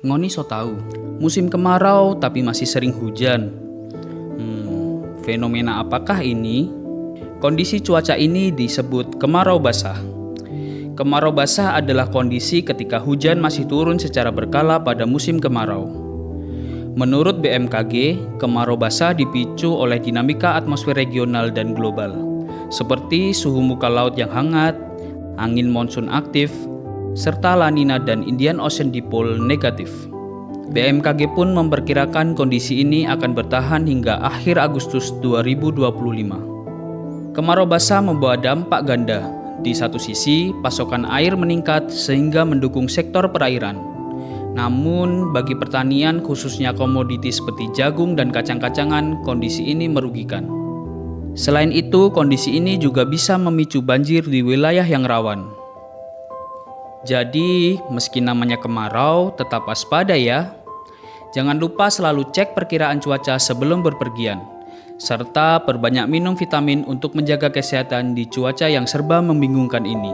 Ngoni so tahu, musim kemarau tapi masih sering hujan. Fenomena apakah ini? Kondisi cuaca ini disebut kemarau basah. Kemarau basah adalah kondisi ketika hujan masih turun secara berkala pada musim kemarau. Menurut BMKG, kemarau basah dipicu oleh dinamika atmosfer regional dan global, seperti suhu muka laut yang hangat, angin monsun aktif, serta La Nina dan Indian Ocean Dipole negatif. BMKG pun memperkirakan kondisi ini akan bertahan hingga akhir Agustus 2025. Kemarau basah membawa dampak ganda. Di satu sisi, pasokan air meningkat sehingga mendukung sektor perairan. Namun, bagi pertanian khususnya komoditi seperti jagung dan kacang-kacangan, kondisi ini merugikan. Selain itu, kondisi ini juga bisa memicu banjir di wilayah yang rawan. Jadi, meski namanya kemarau, tetap waspada ya. Jangan lupa selalu cek perkiraan cuaca sebelum berpergian, serta perbanyak minum vitamin untuk menjaga kesehatan di cuaca yang serba membingungkan ini.